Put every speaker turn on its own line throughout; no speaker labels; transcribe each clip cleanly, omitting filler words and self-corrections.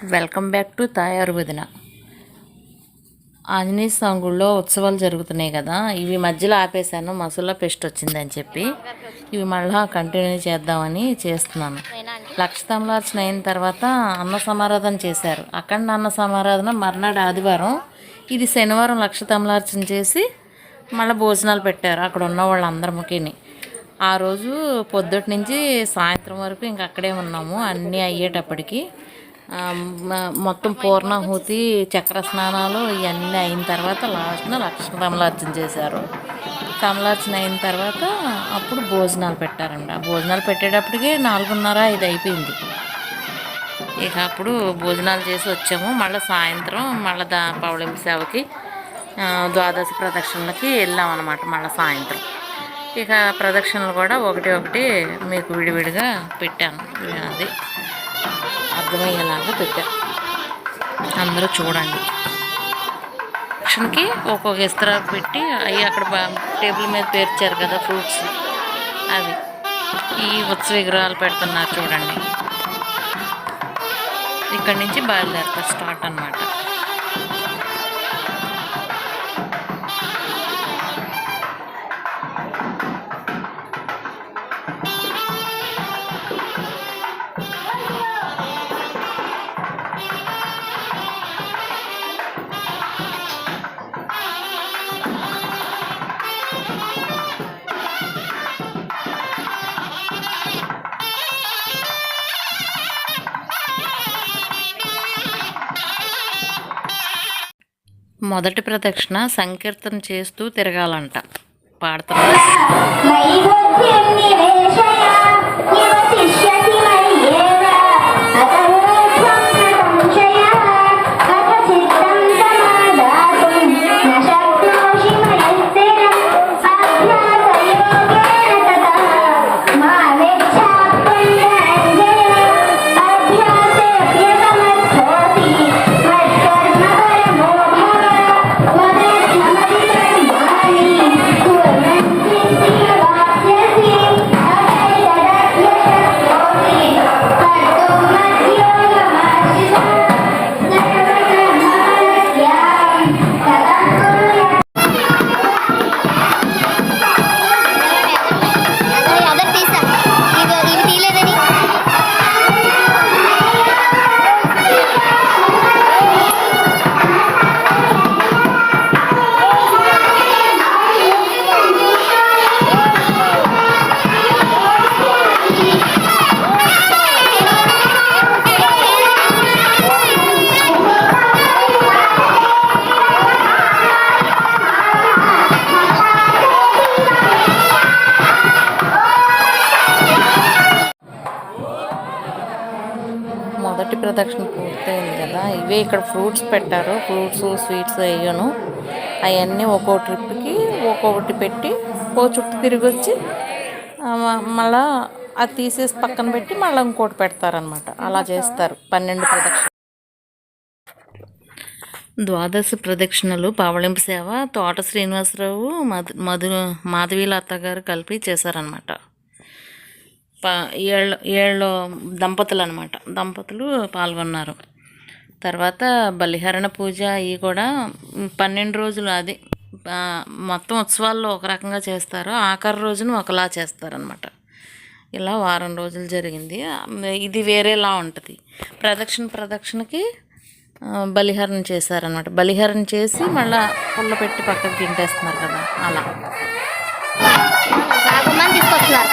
Welcome back to తాయారు వదిన. ఆంజనేయ స్వామి గుడిలో ఉత్సవాలు జరుగుతున్నాయి కదా, ఇవి మధ్యలో ఆపేశాను మసూలా పెస్ట్ వచ్చిందని చెప్పి. ఇవి మళ్ళీ కంటిన్యూ చేద్దామని చేస్తున్నాను. లక్ష తమలార్చన అయిన తర్వాత అన్న సమారాధన చేశారు. అఖండ అన్న సమారాధన మర్నాడు ఆదివారం, ఇది శనివారం లక్ష తమలార్చన చేసి మళ్ళీ భోజనాలు పెట్టారు అక్కడ ఉన్న వాళ్ళందరికీ. ఆ రోజు పొద్దుటి నుంచి సాయంత్రం వరకు ఇంక అక్కడే ఉన్నాము. అన్నీ అయ్యేటప్పటికి మొత్తం పూర్ణాహుతి, చక్ర స్నానాలు ఇవన్నీ అయిన తర్వాత లాస్ట్న లక్ష కమలార్చన చేశారు. కమలార్చన అయిన తర్వాత అప్పుడు భోజనాలు పెట్టారండి. ఆ భోజనాలు పెట్టేటప్పటికి 4:30-5 అయిపోయింది. ఇక అప్పుడు భోజనాలు చేసి వచ్చాము. మళ్ళీ సాయంత్రం మళ్ళీ పౌళింపు సేవకి ద్వాదశ ప్రదక్షిణలకి వెళ్ళామన్నమాట. మళ్ళీ సాయంత్రం ఇక ప్రదక్షిణలు కూడా ఒకటి మీకు విడివిడిగా పెట్టాను. అది అర్థమయ్యేలాగా పెట్టాను, అందరూ చూడండి. దక్షిణకి ఒక్కొక్క ఇస్తరా పెట్టి అవి అక్కడ టేబుల్ మీద పేర్చారు కదా ఫ్రూట్స్, అవి ఈ ఉత్సవ విగ్రహాలు పెడుతున్నారు చూడండి. ఇక్కడి నుంచి బయలుదేరుతారు, స్టార్ట్ అన్నమాట. మొదటి ప్రదక్షిణ సంకీర్తన చేస్తూ తిరగాలంట, పాడుతున్నారు. మొదటి ప్రదక్షిణ పూర్తయింది కదా, ఇవే ఇక్కడ ఫ్రూట్స్ పెట్టారు. ఫ్రూట్స్, స్వీట్స్ అయ్యాను. అవన్నీ ఒక్కో ట్రిప్కి ఒక్కొక్కటి పెట్టి చుట్టూ తిరిగి వచ్చి మళ్ళా అది తీసేసి పక్కన పెట్టి మళ్ళీ ఇంకోటి పెడతారనమాట. అలా చేస్తారు 12 ప్రదక్షిణ. ద్వాదశ ప్రదక్షిణలు పవళింపు సేవ తోట శ్రీనివాసరావు, మాధవీలత గారు కలిపి చేశారనమాట. ఏళ్ళు దంపతులు పాల్గొన్నారు. తర్వాత బలిహరణ పూజ ఇవి కూడా 12 రోజులు, అది మొత్తం ఉత్సవాల్లో ఒక రకంగా చేస్తారు, ఆఖరి రోజున ఒకలా చేస్తారనమాట. ఇలా వారం రోజులు జరిగింది. ఇది వేరేలా ఉంటుంది. ప్రదక్షిణకి బలిహరణ చేశారనమాట. బలిహరణ చేసి మళ్ళీ పుల్ల పెట్టి పక్కకి గింటేస్తున్నారు కదా, అలా తీసుకొస్తున్నారు.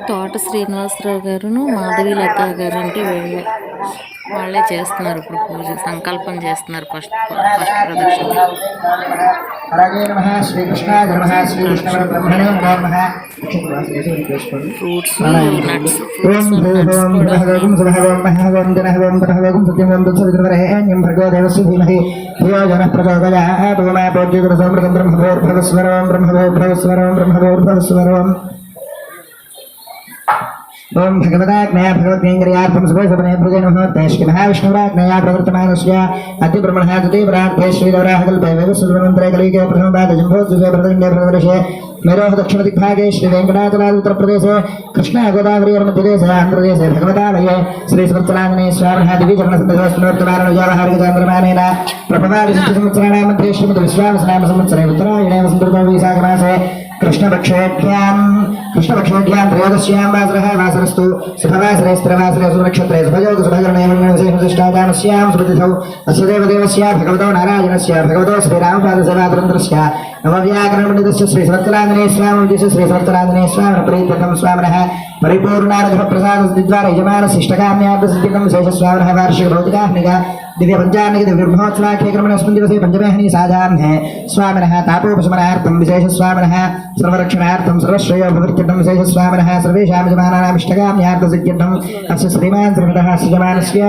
తోట శ్రీనివాసరావు గారును మాధవి లత గారు అంటే వాళ్ళే చేస్తున్నారు. ఇప్పుడు పూజ సంకల్పం చేస్తున్నారు. ఫస్ట్ ప్రదక్షిణ. ఫ్రూట్స్ నట్స్
ओम भगवदाग्नया भगवद्गेन्द्रियार्थं सुभोषपणे भृगे नमः तेष्टि महाविष्णुराग्नया प्रवर्तमानस्य अतिब्रह्मणः तदेवराध्ये श्रीदवराहकल्पे वेदसुलमन्त्रे कलिके प्रथमपादजम्भोद्युगे भरतखण्डे भरतवर्षे मेरोः दक्षिणदिग्भागे श्रीवेङ्कटाचलादित्तरप्रदेशे कृष्णगोदावरीवर्मप्रदेशे आन्ध्रप्रदेशे भगवदालये श्रीसवत्सलाङ्गने स्वामिनः दिव्यचरणसन्दोषनोत्तमारणयोगहारिकचन्द्रमानेन प्रभवादिसंवत्सराणां मध्ये श्रीमद् विश्वावसनाम संवत्सरे उत्तरायणे वसन्तऋतौ वैशाखमासे कृष्णपक्षेभ्यां त्रयोदश्यां वासरः वासरस्तु शुभवासरे स्थिरवासरे सुनक्षत्रे शुभयोग शुभकरणे मङ्गलविशेषदिष्टायामस्यां सुमतिथौ अस्य देवदेवस्य भगवतो नारायणस्य भगवतो श्रीरामपादसेवातन्त्रस्य नवव्याकरणपण्डितस्य श्रीसवत्सलाङ्गने स्वामिजस्य श्रीसवत्सलाङ्गने स्वामिनप्रीत्यर्थं स्वामिनः परिपूर्णानुग्रहप्रसादद्वारा यजमानशिष्टकाम्यार्थसिद्धिकं शेषस्वामिनः वार्षिकभौतिकाह्निका दिव्य पंचांग दिव्योत्सवाख्यक्रमणस्मिन् दिवसे पंचमेहनी साधारणे स्वामिनः तापोपशमनार्थं विशेष स्वामिनः सर्वरक्षणार्थं सर्वश्रेयोभिवृद्ध्यर्थं विशेष स्वामिनः सर्वेषां यजमानानाम् इष्टकाम्यार्थसिद्ध्यर्थम् अस्य श्रीमान् श्रीमतः श्रीजमानस्य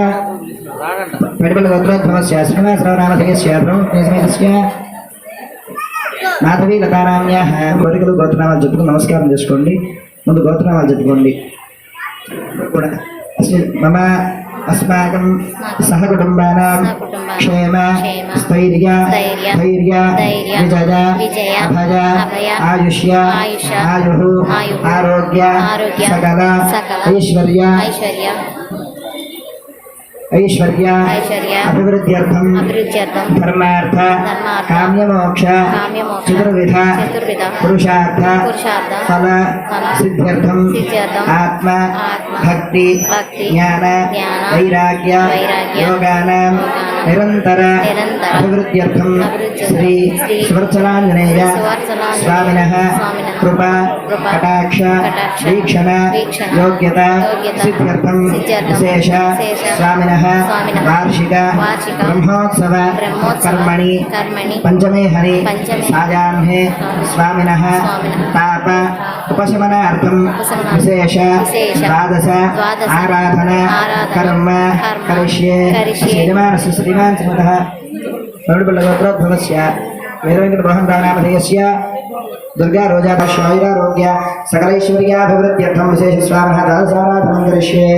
पेडबलगोत्रोद्भवस्य श्रीनिवासराव नामधेयस्य प्रमुखस्य మాధవి లతారామ్యాః కోరికలు గోత్రనామాలు చెప్పుకుని నమస్కారం చేసుకోండి. ముందు గోత్రనామాలు చెప్పుకోండి. కూడా మమ अस्माकं सहकुटुम्बानां क्षेम स्थैर्य धैर्य विजय अभय आयुष्य आयुः आरोग्य सकल ऐश्वर्य अभिवृद्ध्यर्थं धर्मार्थ काम्यमोक्ष चतुर्विध पुरुषार्थ फल सिद्ध्यर्थं आत्म भक्ति ज्ञान वैराग्य योगानां निरंतर अभिवृद्ध्यर्थं श्री सुवर्चलाञ्जनेय स्वामिनः कृपा कटाक्ष वीक्षण योग्यता सिद्ध्यर्थं विशेष स्वामिनः वार्षिक ब्रह्मोत्सव कर्मणि पंचमे हरि सायाह्ने स्वामिनः ताप उपशमनार्थं विशेष द्वादश आराधना कर्म करिष्ये यजमानस्य श्रीमान् श्रीमतः गरुडबल्लगोत्रोद्भवस्य वीरवेङ्कटमोहनरावनामधेयस्य दुर्गा रोजापश्वायुरारोग्य सकलैश्वर्याभिवृद्ध्यर्थं विशेष स्वामिनः द्वादशाराधनं करिष्ये.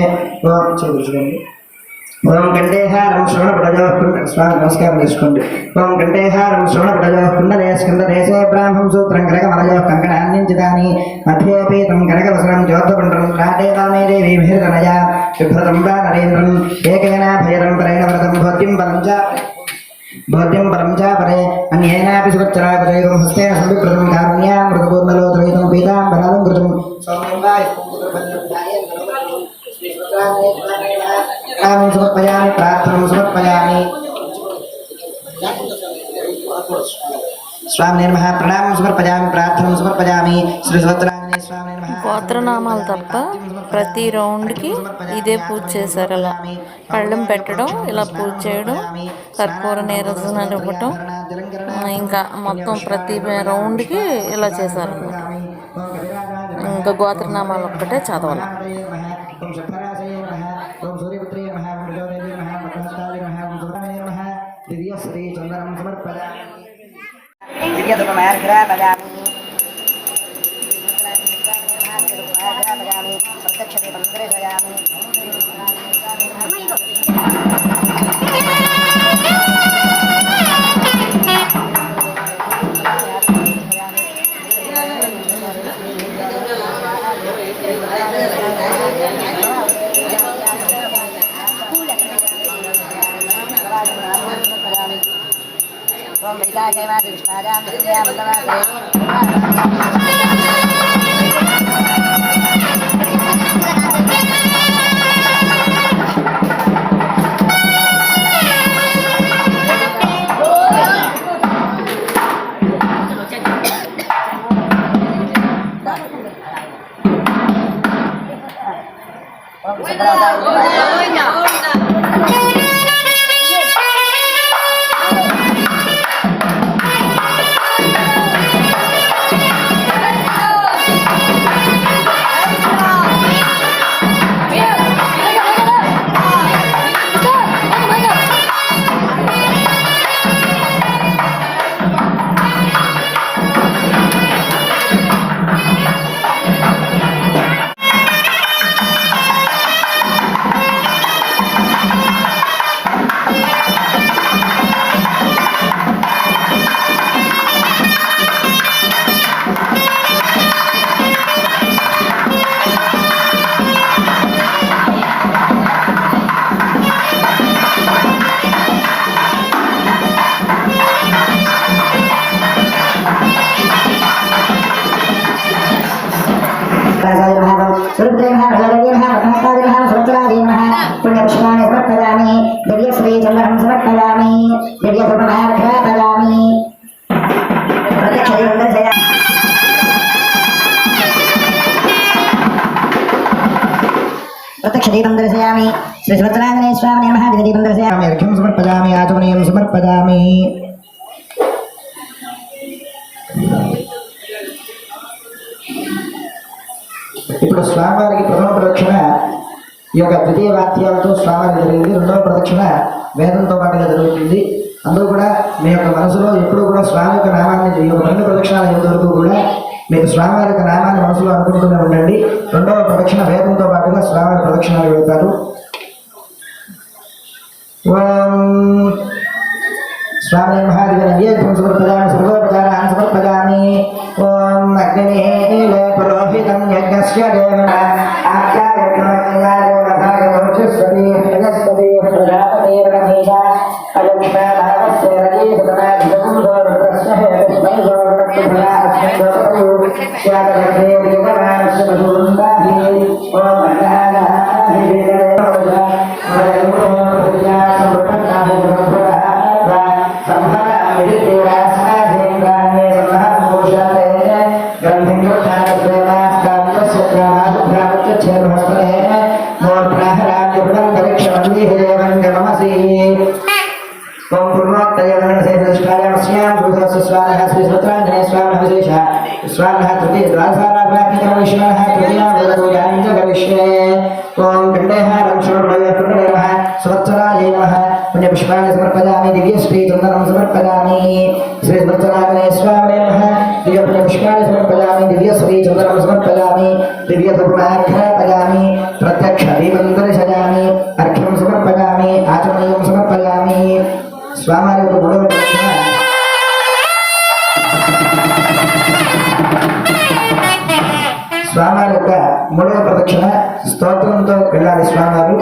ओम कंठेहारं श्रवणपटजोः स्वामी नमस्कारं చేసుకోండి. ओम कंठेहारं श्रवणपटजोः कुण्डले स्कन्धदेशे ब्राह्मं सूत्रं करकमलयोः कङ्कणान्यञ्चितानि मध्येऽपीतं कनकवसनं ज्योतिपुण्ड्रं लाटे वामे देवी मेहृतनया बिभ्रतं वा नरेन्द्रम् एकेनाभयरं परेण वरदं भोद्यं परं च परे अन्येनापि सुवच्चराकुजैवं हस्तेन संविकृतं कारुण्यां मृगपूर्णलोत्रयितं पीताम्बरालङ्कृतं सौम्यं वा समर्पयामि प्रार्थनां समर्पयामि. स्वामिने नमः प्रणामं समर्पयामि प्रार्थनां समर्पयामि. श्री सवत्सलाङ्गने स्वामिने नमः.
గోత్రనామాలు తప్ప ప్రతి రౌండ్కి ఇదే పూజ చేశారు. అలా పళ్ళెం పెట్టడం, ఇలా పూజ చేయడం, కర్పూర నీరాజనాలు ఇవ్వటం, ఇంకా మొత్తం ప్రతి రౌండ్కి ఇలా చేశారు. ఇంకా గోత్రనామాలు ఒక్కటే చదవాలి.
విఘ్నదీపం దర్శయామి శ్రీ సుభద్రాంజనేయ స్వామి నమః విఘ్నదీపం దర్శయామి అర్ఘ్యం సమర్పయామి ఆచమనీయం సమర్పయామి ఇప్పుడు స్వామివారికి ప్రథమ ప్రదక్షిణ ఈ యొక్క ద్వితీయ వాక్యాలతో స్వామివారికి జరిగింది. రెండవ ప్రదక్షిణ వేదంతో పాటుగా జరుగుతుంది. అందరూ కూడా మీ యొక్క మనసులో ఎప్పుడూ కూడా స్వామి యొక్క నామాన్ని ఈ యొక్క రెండు ప్రదక్షిణాలు అయ్యేంత వరకు కూడా మీకు స్వామివారి యొక్క నామాన్ని మనసులో అనుకుంటూనే ఉండండి. రెండవ ప్రదక్షిణ వేదంతో పాటుగా స్వామివారి ప్రదక్షిణాలు వెళ్తారు. स्वामी महादेवनव्यं समर्पयामि सर्वोपचारान् समर्पयामि ओम अग्निमीले पुरोहितं यज्ञस्य देवना आख्यायज्ञमयादेवभागवचस्पति प्रजस्पति प्रजापति रमेशा अयक्षाभावस्य रजेशतनाधिगुंसोरुद्रस्य हेतुस्मैसोरुद्रस्य स्यादग्रे देवरास्य मधुरुन्दाहि ओम स्वाहा तृतीय द्वादशाराभ्यापितमविष्णः तृतीया वेदपूजां च करिष्ये ओम गण्डेहारं शोडभयपुण्डे नमः स्वत्सराय नमः पुण्यपुष्पाणि समर्पयामि दिव्यश्री चन्दनं समर्पयामि श्री स्वत्सराय स्वामिने नमः दिव्यपुण्यपुष्पाणि समर्पयामि दिव्यश्री चन्दनं समर्पयामि दिव्यधूपमाघ्रापयामि प्रत्यक्षदीपं दर्शयामि अर्घ्यं समर्पयामि आचमनीयं समर्पयामि स्वामारे गुणं స్వామివారి యొక్క మూడవ ప్రదక్షిణ స్తోత్రంతో వెళ్ళాలి. స్వామివారు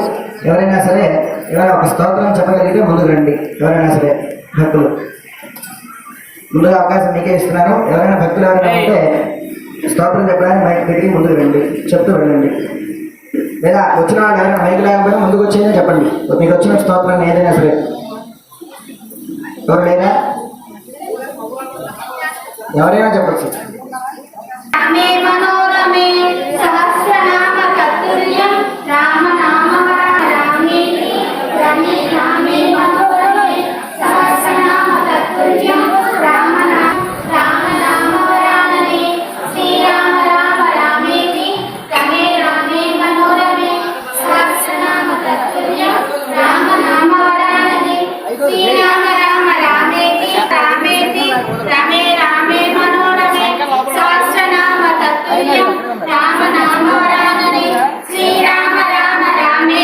ఎవరైనా సరే ఏమైనా ఒక స్తోత్రం చెప్పగలిగితే ముందుకు రండి. ఎవరైనా సరే భక్తులు ముందుగా అవకాశం మీకే ఇస్తున్నాను. ఎవరైనా భక్తులు ఎవరైనా ఉంటే స్తోత్రం చెప్పడానికి మైక్ పెట్టి ముందుకు రండి, చెప్తూ వెళ్ళండి. లేదా వచ్చిన వాళ్ళు ఎవరైనా మైక్ లేకపోయినా ముందుకు వచ్చేదే చెప్పండి. మీకు వచ్చిన స్తోత్రం ఏదైనా సరే. ఎవరు లేదా ఎవరైనా చెప్పచ్చు.
मनोरमे सहस्रनाम तत्तुल्यं रामनामवरामे रमे रामे मनोरमे सहस्रनाम तत्तुल्यं रामनामवरामे श्रीराम राम रामेति रमे रामे मनोरमे सहस्रनाम तत्तुल्यं रामनामवरामे श्रीराम राम रामेति रामेति रमे रामे मनोरमे सहस्रनाम तत्तुल्यं रामनामवरानने श्रीराम राम रामे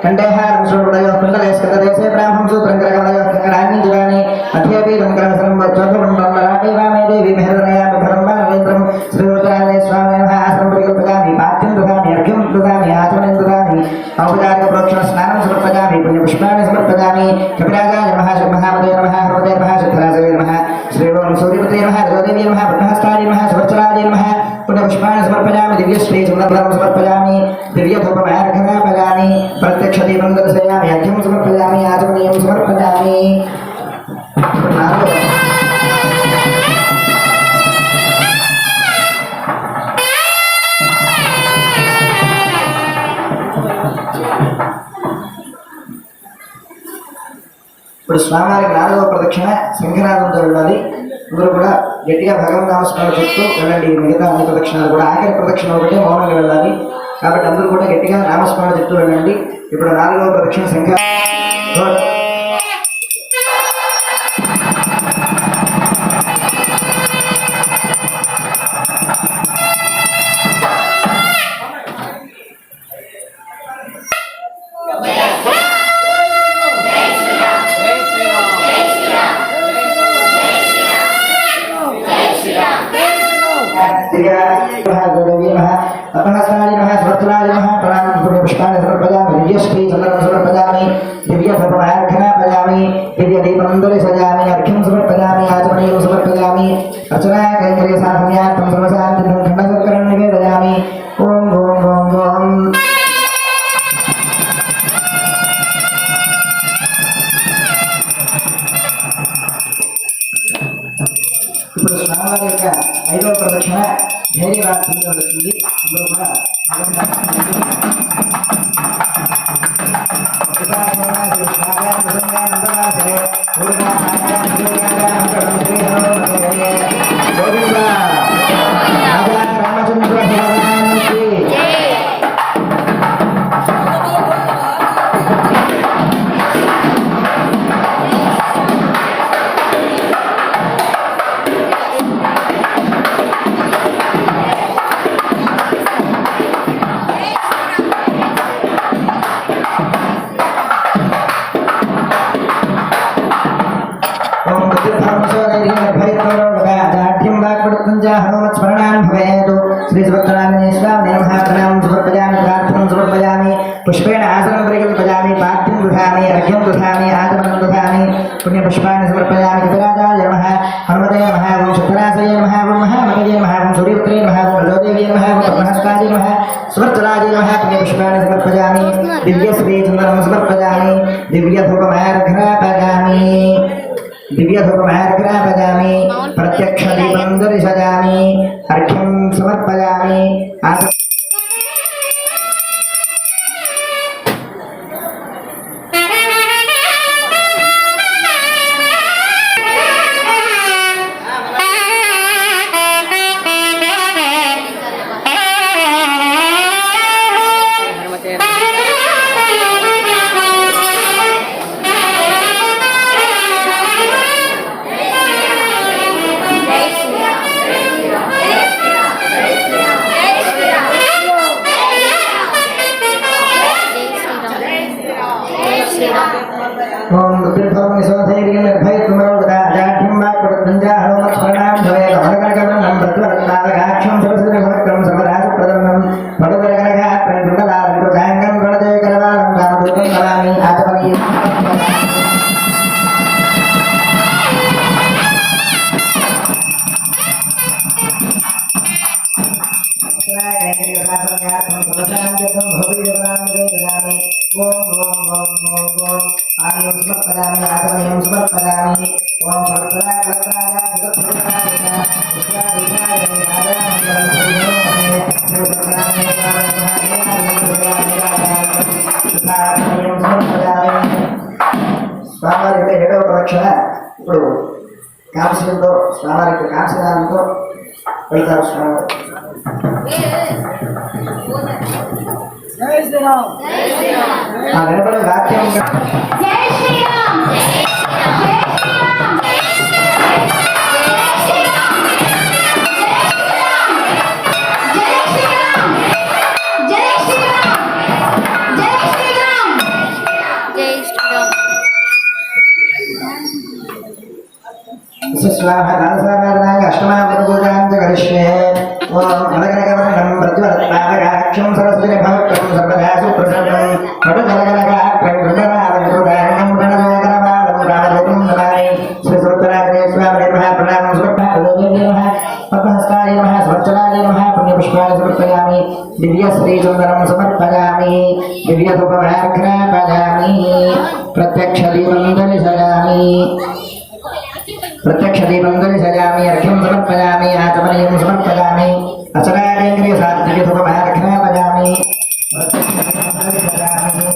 कंडेहारं शोडयो कुण्डलेस्करदेशे ब्राह्मं सूत्रं करकमलयो कंकणानि जुगानि अध्यपीतं करसरं वज्रधुमण्डलं मराठे वामे देवी मेहरदयामि भरं वानवेन्द्रं श्रीरुद्रालये स्वामिनः आश्रमं परिकल्पयामि पाठ्यं ददामि अर्घ्यं ददामि आचमनं ददामि औपचारिकप्रोक्षण स्नानं समर्पयामि पुण्यपुष्पाणि समर्पयामि कपिराजाय नमः महामदे नमः हरमदे नमः सिद्धराजवे नमः श्री ओम सूर्यपते नमः रजोदेवी नमः ब्रह्मस्ताय नमः सुवत्सराय नमः पुण्यपुष्पाणि समर्पयामि दिव्यश्री चन्दनं समर्पयामि दिव्यधूपमार्घ्यमापयामि प्रत्यक्षदीपं दर्शयामि अर्घ्यं समर्पयामि आचमनीयं समर्पयामि ఇప్పుడు స్వామివారికి నాలుగవ ప్రదక్షిణ శంఖనాదంతో వెళ్ళాలి. అందరూ కూడా గట్టిగా భగవన్ నామస్మరణ చెప్తూ వెళ్ళండి. మిగతా అన్ని ప్రదక్షిణాలు కూడా ఆఖరి ప్రదక్షిణ ఒకటే మౌనంగా వెళ్ళాలి. కాబట్టి అందరూ కూడా గట్టిగా నామస్మరణ చెప్తూ వెళ్ళండి. ఇప్పుడు నాలుగవ ప్రదక్షిణ శంఖ अपहस्ताय नमः स्वत्सराय नमः प्रणामं पुष्पाणि समर्पयामि दिव्यश्री चन्दनं समर्पयामि दिव्यधूपमार्घ्यमापयामि दिव्यदीपं दर्शयामि अर्घ्यं समर्पयामि आचमनीयं समर्पयामि अर्चना कैङ्कर्यसाधनार्थं सर्वसान्निध्यं खण्डशर्करं निवेदयामि ॐ ॐ ॐ ॐ ఇప్పుడు స్వామివారి యొక్క ఐదవ ప్రదక్షిణ ధైర్యరాత్రి జరుగుతుంది. అందరూ కూడా पुष्पेण आसनं परिकल्पयामि पाठ्यं दधामि अर्घ्यं दधामि आचमनं दधामि पुण्यपुष्पाणि समर्पयामि गजराजाय नमः हनुमते नमः ओं शक्तरासये नमः ओं महामतये नमः ओं सूर्यपुत्रे नमः ओं प्रचोदेव्ये नमः ओं पद्महस्ताय नमः सुवर्चलाय नमः पुण्यपुष्पाणि समर्पयामि दिव्यश्रीचन्दनं समर्पयामि दिव्यधूपमार्घ्रापयामि दिव्यधूपमार्घ्रापयामि प्रत्यक्षदीपं दर्शयामि अर्घ्यं समर्पयामि ओम दुर्भवं सोधैर्यं निर्भयत्वमरोगदा जाठ्यं वाक्पदञ्जा हनुमत्स्मरणां भवेत् वरकनकवर्णं भद्रवत्तारकाक्षं सरस्वतीभवक्रं सर्वराजप्रदन्नं वडुदरकनकात्रयं वृन्दालं गणजयकरवालं रामदूतं नमामि आचमनीयम् आर्यं समर्पयामि आचमनीयं समर्पयामि ओम స్వామివారి ఏడవ ప్రదక్షిణ ఇప్పుడు కాంస్యంతో స్వామివారికి కాంస్యదానంతో వెళ్తారు స్వామివారు. ఆ వెనపడే వాక్యం
జై శ్రీరామ్ జై శ్రీరామ్ జై శ్రీరామ్ జై శ్రీరామ్ జై శ్రీరామ్
स्वाहा दानसानाय अष्टमापदपूजां च करिष्ये ओम अलगनगवर्णं प्रज्वलत्तारकाक्षं सरस्वतीभवक्रं सर्वदा सुप्रसन्नं पटुजलगनकाक्षं वृन्दावनगुरुदानं प्रणवगणमालं रामदूतं नमामि श्रीसूत्राग्रे स्वामिने नमः प्रणामं समर्पयामि नमः पद्महस्ताय नमः सुवर्चलाय नमः पुण्यपुष्पाणि समर्पयामि दिव्यश्रीचन्दनं समर्पयामि दिव्यधूपमार्घ्रापयामि प्रत्यक्षदीपं दर्शयामि प्रत्यक्षदीपं दर्शयामि अर्घ्यं समर्पयामि आचमनीयं समर्पयामि अचरागेन्द्रिय सात्विकधूपमार्घ्रापयामि प्रत्यक्षदीपं दर्शयामि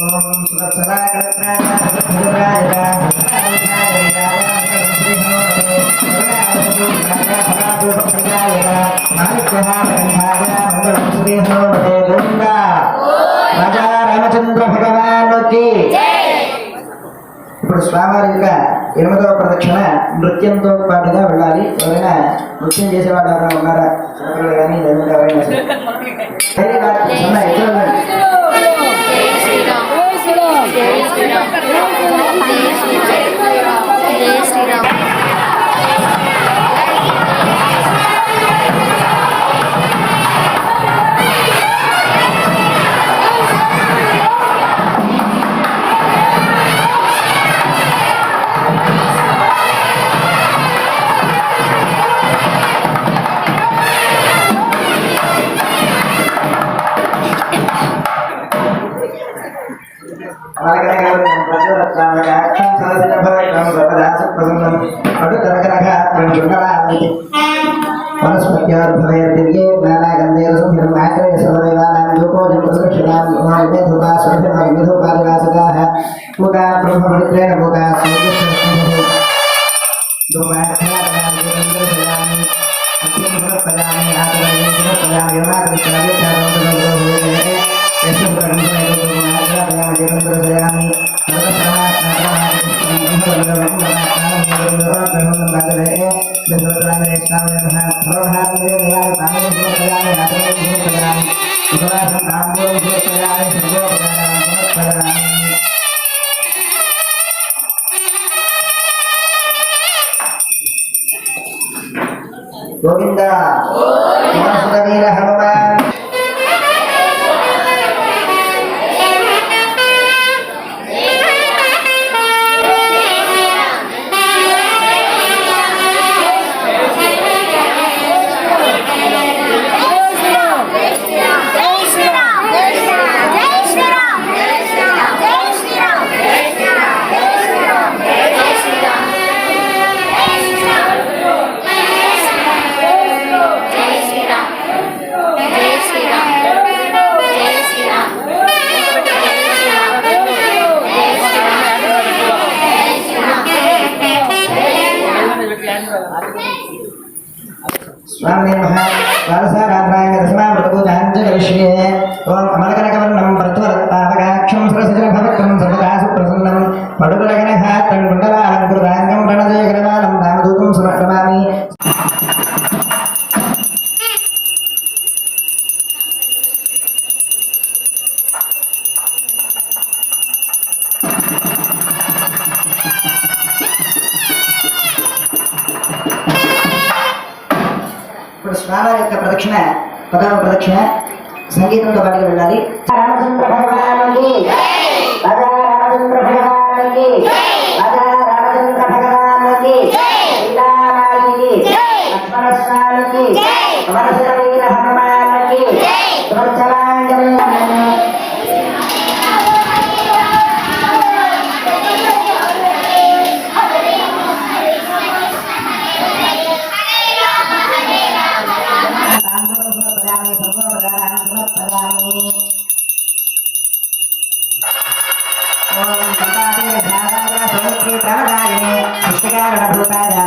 ओम सुरक्षराय राजा रामचंद्र भगवान की ఇప్పుడు స్వామివారి యొక్క 8వ ప్రదక్షిణ నృత్యంతో పాటుగా వెళ్ళాలి. ఎవరైనా నృత్యం చేసేవాళ్ళు ఎవరైనా ఉన్నారా? చిన్నపిల్లలు కానీ లేదంటే ఎవరైనా సరే.
జై శ్రీరామ్ జై శ్రీరామ్
ब्रह्मपवित्रेण भूता सूर्यस्य दुर्वाक्षयामि अत्यन्तपदानि आतरयेन्द्रपदानि योगादृष्टादित्यादि यशोपरमसमेतोमात्रापयामि गोविंद वीर हनुमान स्वामी नमः वारसारात्राय दशमावृतपूजाञ्चकरिष्ये ओम कमलकनकवर्णं प्रत्वरत्तावकाक्षं सरसिजनभवत्रं सर्वदा सुप्रसन्नं पडुगणगणहात्रं कुण्डलालङ्कृताङ्गं प्रणजयकरवालं रामदूतं समक्रमामि ఇప్పుడు స్వామి యొక్క ప్రదక్షిణ పదవ ప్రదక్షిణ సంగీతంతో పాటుగా వెళ్ళాలి రామచంద్ర భగవానుకి రాజా రామచంద్ర భగవానుకి రాజా రామచంద్ర భగవానుకి సీతారాముకి లక్ష్మణ స్వామికి వరస వీర హనుమానుకి సువర్చలాంజలి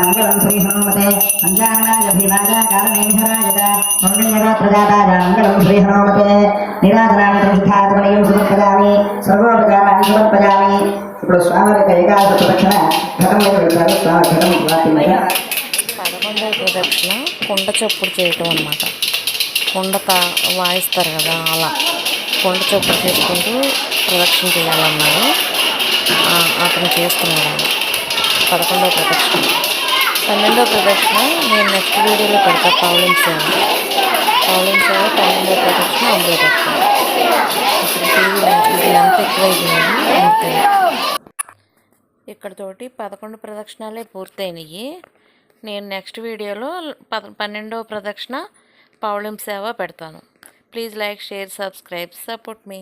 మంగళం శ్రీ హనుమతే పంచాననాయ భీమాజా కారణేమిహరాజత మంగళం శ్రీ హనుమతే నిరాజనాన్ని ప్రతిష్టాత్మనీయం సమర్పయామి సర్వోపకారాన్ని సమర్పయామి ఇప్పుడు స్వామి యొక్క ఏకాదశ ప్రదక్షిణ ఘటం మీద వెళ్తారు స్వామి ఘటం వాటి మీద
11వ ప్రదక్షిణ కుండ చప్పుడు చేయటం అన్నమాట. కుండ వాయిస్తారు కదా, అలా కుండ చప్పుడు చేసుకుంటూ ప్రదక్షిణ చేయాలన్నారు. అతను చేస్తున్నాడు. 11వ ప్రదక్షిణ. 12వ ప్రదక్షిణ నేను నెక్స్ట్ వీడియోలో పెడతా. పౌలిం సేవ 12వ ప్రదక్షిణ అందులో పెడతాను. ఇది ఎంత ఎక్కువైపోయింది అంతే. ఇక్కడతోటి 11 ప్రదక్షిణాలే పూర్తయినాయి. నేను నెక్స్ట్ వీడియోలో 12వ ప్రదక్షిణ పౌలిం సేవ పెడతాను. Please like, share, subscribe, support me.